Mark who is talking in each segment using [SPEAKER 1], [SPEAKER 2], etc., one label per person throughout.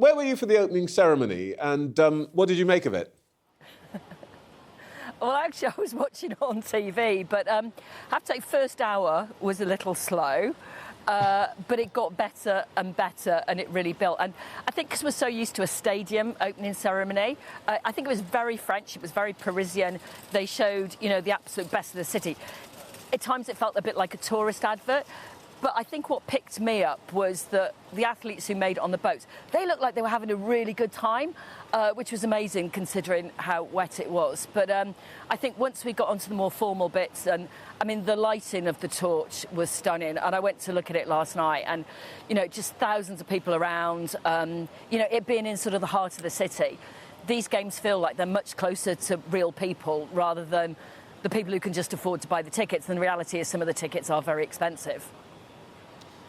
[SPEAKER 1] where were you for the opening ceremony, and what did you make of it?
[SPEAKER 2] Well, actually, I was watching it on TV, but I have to say, first hour was a little slow, but it got better and better, and it really built. And I think because we're so used to a stadium opening ceremony, I think it was very French, it was very Parisian. They showed, you know, the absolute best of the city. At times, it felt a bit like a tourist advert. But I think what picked me up was that the athletes who made it on the boats, they looked like they were having a really good time, which was amazing considering how wet it was. But I think once we got onto the more formal bits, and I mean, the lighting of the torch was stunning. And I went to look at it last night and, you know, just thousands of people around, you know, it being in sort of the heart of the city. These games feel like they're much closer to real people rather than the people who can just afford to buy the tickets. And the reality is some of the tickets are very expensive.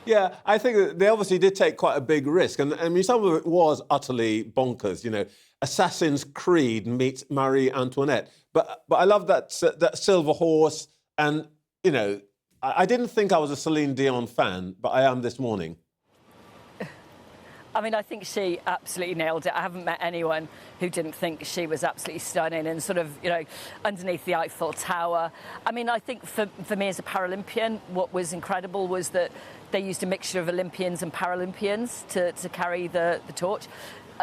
[SPEAKER 1] Yeah, I think that they obviously did take quite a big risk. And I mean, some of it was utterly bonkers, you know, Assassin's Creed meets Marie Antoinette. But I love that silver horse. And, you know, I didn't think I was a Celine Dion fan, but I am this morning.
[SPEAKER 2] I mean, I think she absolutely nailed it. I haven't met anyone who didn't think she was absolutely stunning and sort of, you know, underneath the Eiffel Tower. I mean, I think for me as a Paralympian, what was incredible was that they used a mixture of Olympians and Paralympians to carry the torch.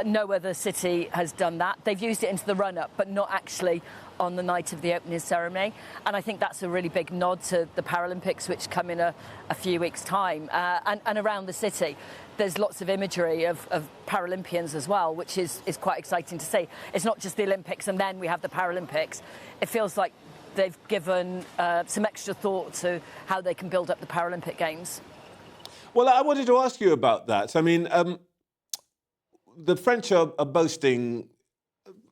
[SPEAKER 2] No other city has done that. They've used it into the run-up, but not actually on the night of the opening ceremony. And I think that's a really big nod to the Paralympics, which come in a few weeks' time. And around the city, there's lots of imagery of Paralympians as well, which is quite exciting to see. It's not just the Olympics and then we have the Paralympics. It feels like they've given some extra thought to how they can build up the Paralympic Games.
[SPEAKER 1] Well, I wanted to ask you about that. I mean, the French are boasting,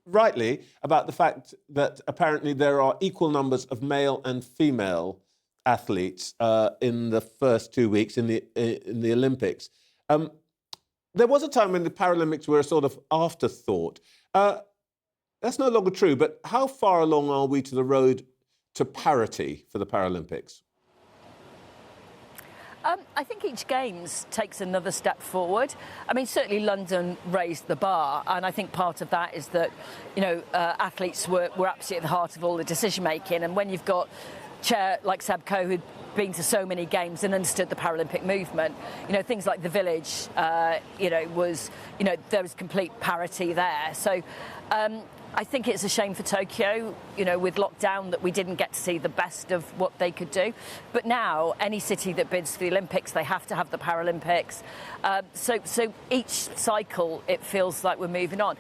[SPEAKER 1] rightly, about the fact that apparently there are equal numbers of male and female athletes in the first 2 weeks in the Olympics. There was a time when the Paralympics were a sort of afterthought. That's no longer true, but how far along are we to the road to parity for the Paralympics?
[SPEAKER 2] I think each Games takes another step forward. I mean, certainly London raised the bar, and I think part of that is that, you know, athletes were absolutely at the heart of all the decision-making. And when you've got chair like Seb Coe, who'd been to so many games and understood the Paralympic movement, you know, things like the village, you know, was, you know, there was complete parity there. So I think it's a shame for Tokyo, you know, with lockdown, that we didn't get to see the best of what they could do. But now, any city that bids for the Olympics, they have to have the Paralympics. So each cycle, it feels like we're moving on.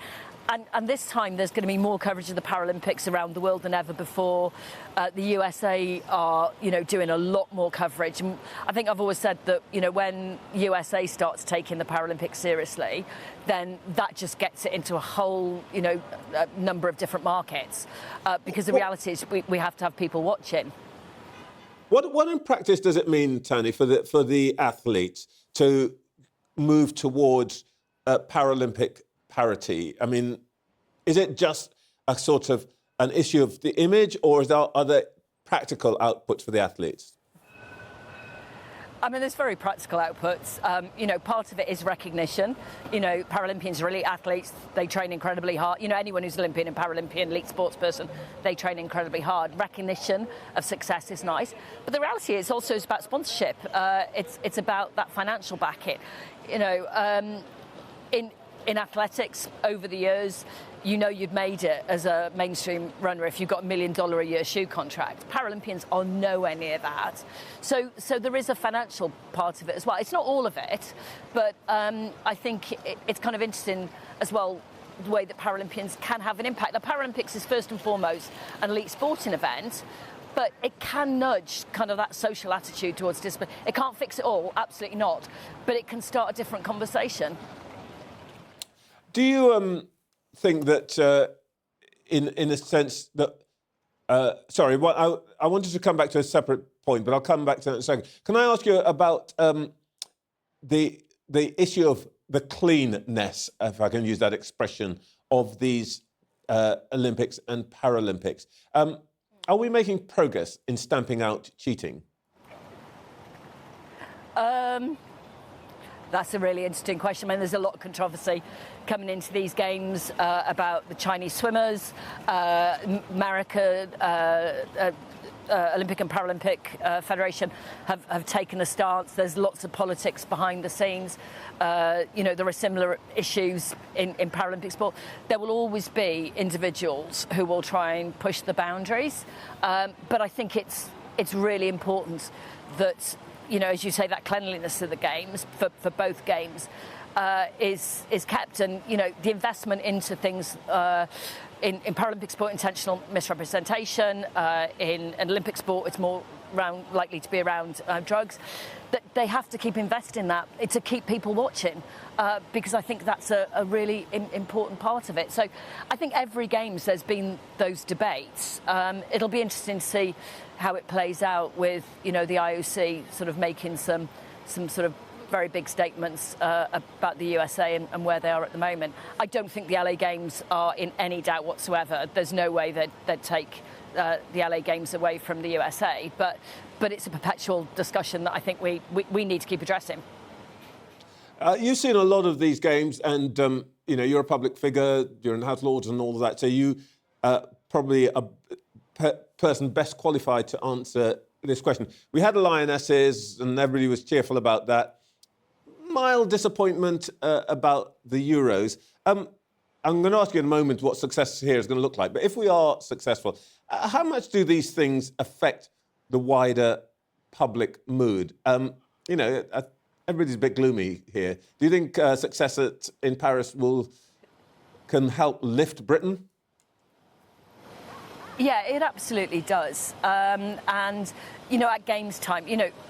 [SPEAKER 2] And this time there's going to be more coverage of the Paralympics around the world than ever before. The USA are, you know, doing a lot more coverage. And I think I've always said that, you know, when USA starts taking the Paralympics seriously, then that just gets it into a whole, you know, number of different markets. Because the reality is we have to have people watching.
[SPEAKER 1] What in practice does it mean, Tanni, for the athletes to move towards Paralympic parity? I mean, is it just a sort of an issue of the image, or are there practical outputs for the athletes?
[SPEAKER 2] I mean, there's very practical outputs. You know, part of it is recognition. You know, Paralympians are elite athletes. They train incredibly hard. You know, anyone who's Olympian and Paralympian elite sports person, they train incredibly hard. Recognition of success is nice. But the reality is also about sponsorship. It's about that financial backing. You know, in athletics, over the years, you know you'd made it as a mainstream runner if you got $1 million a year shoe contract. Paralympians are nowhere near that. So there is a financial part of it as well. It's not all of it, but I think it's kind of interesting as well, the way that Paralympians can have an impact. The Paralympics is first and foremost an elite sporting event, but it can nudge kind of that social attitude towards discipline. It can't fix it all, absolutely not, but it can start a different conversation.
[SPEAKER 1] Do you think that, in a sense that, sorry, I wanted to come back to a separate point, but I'll come back to that in a second. Can I ask you about the issue of the cleanness, if I can use that expression, of these Olympics and Paralympics? Are we making progress in stamping out cheating?
[SPEAKER 2] That's a really interesting question. I mean, there's a lot of controversy coming into these games about the Chinese swimmers, America, Olympic and Paralympic Federation have taken a stance. There's lots of politics behind the scenes. There are similar issues in Paralympic sport. There will always be individuals who will try and push the boundaries, but I think it's really important that, as you say, that cleanliness of the games for both games is kept, and the investment into things in Paralympic sport, intentional misrepresentation. In Olympic sport, it's more likely to be around drugs. That they have to keep investing in that to keep people watching, because I think that's a really important part of it. So I think every games there's been those debates. It'll be interesting to see how it plays out with the IOC sort of making some sort of very big statements about the USA and where they are at the moment. I don't think the LA Games are in any doubt whatsoever. There's no way they'd take the LA Games away from the USA, but it's a perpetual discussion that I think we need to keep addressing.
[SPEAKER 1] You've seen a lot of these games, and you're a public figure, you're in House of Lords and all of that, so you probably a person best qualified to answer this question. We had the Lionesses, and everybody was cheerful about that. Mild disappointment about the Euros. I'm going to ask you in a moment what success here is going to look like, but if we are successful, how much do these things affect the wider public mood? Everybody's a bit gloomy here. Do you think success in Paris can help lift Britain?
[SPEAKER 2] Yeah, it absolutely does. At Games time,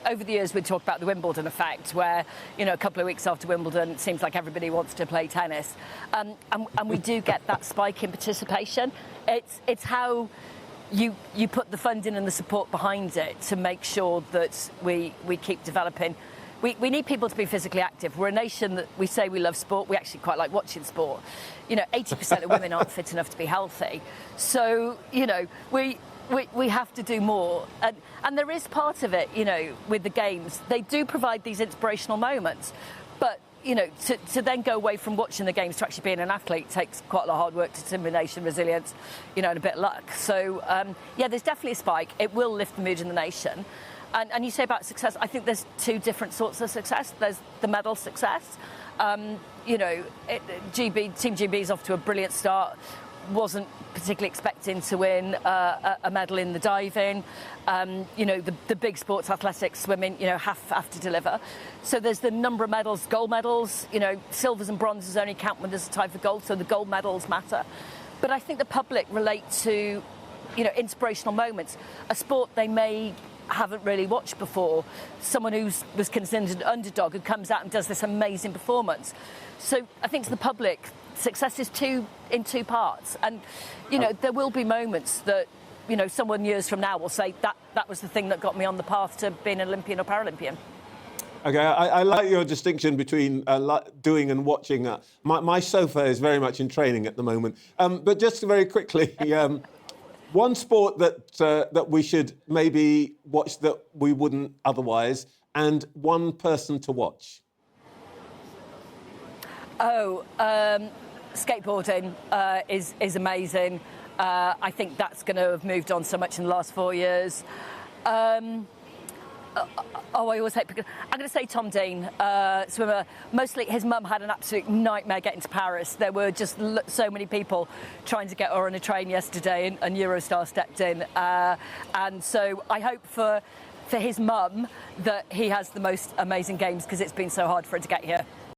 [SPEAKER 2] over the years we talked about the Wimbledon effect, where, a couple of weeks after Wimbledon, it seems like everybody wants to play tennis. And we do get that spike in participation. It's how you put the funding and the support behind it to make sure that we keep developing. We need people to be physically active. We're a nation that we say we love sport. We actually quite like watching sport. 80% of women aren't fit enough to be healthy. So, we have to do more. And there is part of it, with the games. They do provide these inspirational moments. But, to then go away from watching the games to actually being an athlete takes quite a lot of hard work, determination, resilience, and a bit of luck. So, there's definitely a spike. It will lift the mood in the nation. And you say about success, I think there's two different sorts of success. There's the medal success. Team GB is off to a brilliant start. Wasn't particularly expecting to win a medal in the diving. The big sports, athletics, swimming, have to deliver. So there's the number of medals, gold medals. Silvers and bronzes only count when there's a tie for gold, so the gold medals matter. But I think the public relate to, inspirational moments, a sport they may haven't really watched before, someone who was considered an underdog who comes out and does this amazing performance. So I think to the public, success is in two parts, and there will be moments that someone years from now will say that was the thing that got me on the path to being an Olympian or Paralympian.
[SPEAKER 1] Okay, I like your distinction between doing and watching. My sofa is very much in training at the moment, but just very quickly. One sport that we should maybe watch that we wouldn't otherwise, and one person to watch.
[SPEAKER 2] Skateboarding is amazing. I think that's going to have moved on so much in the last 4 years. I always hate. I'm going to say Tom Dean, swimmer. Mostly his mum had an absolute nightmare getting to Paris. There were just so many people trying to get her on a train yesterday, and Eurostar stepped in. And so I hope for his mum that he has the most amazing games, because it's been so hard for her to get here.